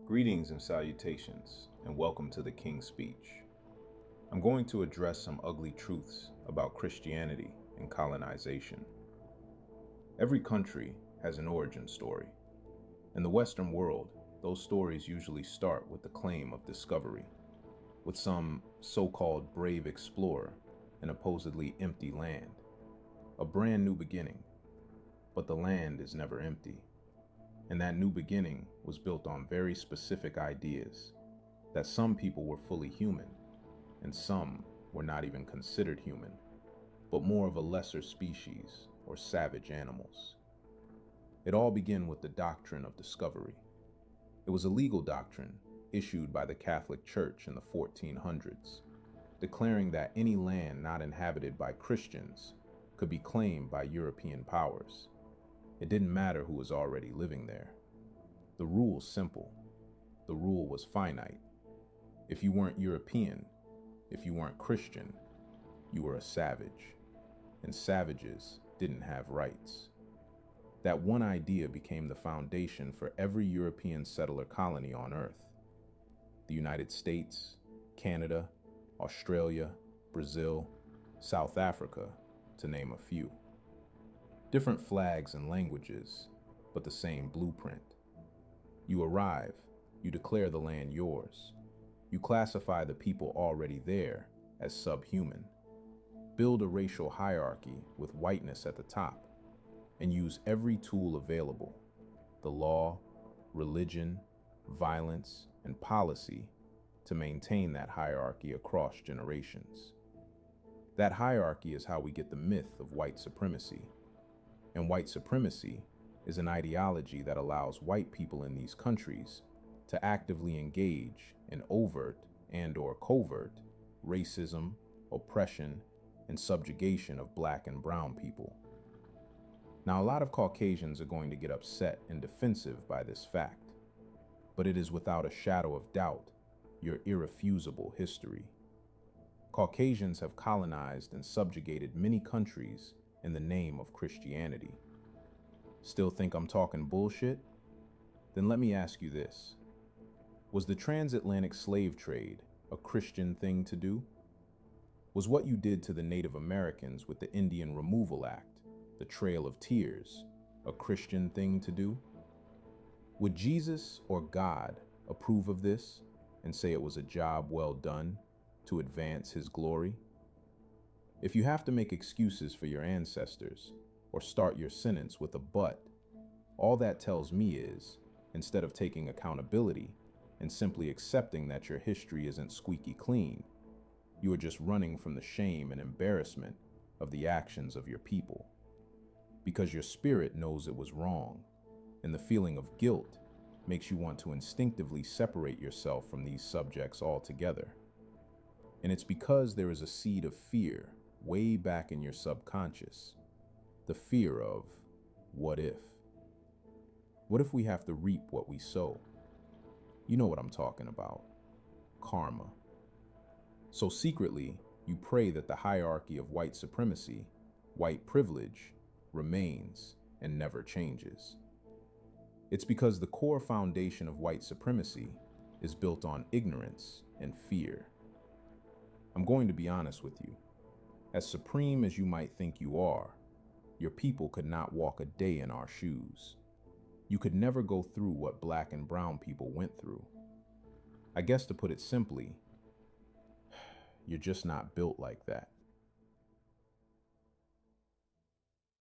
Greetings and salutations, and welcome to the King's Speech. I'm going to address some ugly truths about Christianity and colonization. Every country has an origin story. In the Western world, those stories usually start with the claim of discovery, with some so-called brave explorer in a supposedly empty land, a brand new beginning. But the land is never empty. And that new beginning was built on very specific ideas that some people were fully human and some were not even considered human, but more of a lesser species or savage animals. It all began with the doctrine of discovery. It was a legal doctrine issued by the Catholic Church in the 1400s, declaring that any land not inhabited by Christians could be claimed by European powers. It didn't matter who was already living there. The rule was simple. The rule was finite. If you weren't European, if you weren't Christian, you were a savage. And savages didn't have rights. That one idea became the foundation for every European settler colony on Earth. The United States, Canada, Australia, Brazil, South Africa, to name a few. Different flags and languages, but the same blueprint. You arrive, you declare the land yours. You classify the people already there as subhuman. Build a racial hierarchy with whiteness at the top, and use every tool available, the law, religion, violence, and policy, to maintain that hierarchy across generations. That hierarchy is how we get the myth of white supremacy. And white supremacy is an ideology that allows white people in these countries to actively engage in overt and/or covert racism, oppression, and subjugation of black and brown people. Now, a lot of Caucasians are going to get upset and defensive by this fact, but it is without a shadow of doubt your irrefutable history. Caucasians have colonized and subjugated many countries in the name of Christianity. Still think I'm talking bullshit? Then let me ask you this. Was the transatlantic slave trade a Christian thing to do? Was what you did to the Native Americans with the Indian Removal Act, the Trail of Tears, a Christian thing to do? Would Jesus or God approve of this and say it was a job well done to advance his glory? If you have to make excuses for your ancestors or start your sentence with a but, all that tells me is, instead of taking accountability and simply accepting that your history isn't squeaky clean, you are just running from the shame and embarrassment of the actions of your people. Because your spirit knows it was wrong, and the feeling of guilt makes you want to instinctively separate yourself from these subjects altogether. And it's because there is a seed of fear way back in your subconscious. The fear of, what if? What if we have to reap what we sow? You know what I'm talking about. Karma. So secretly, you pray that the hierarchy of white supremacy, white privilege, remains and never changes. It's because the core foundation of white supremacy is built on ignorance and fear. I'm going to be honest with you. As supreme as you might think you are, your people could not walk a day in our shoes. You could never go through what black and brown people went through. I guess to put it simply, you're just not built like that.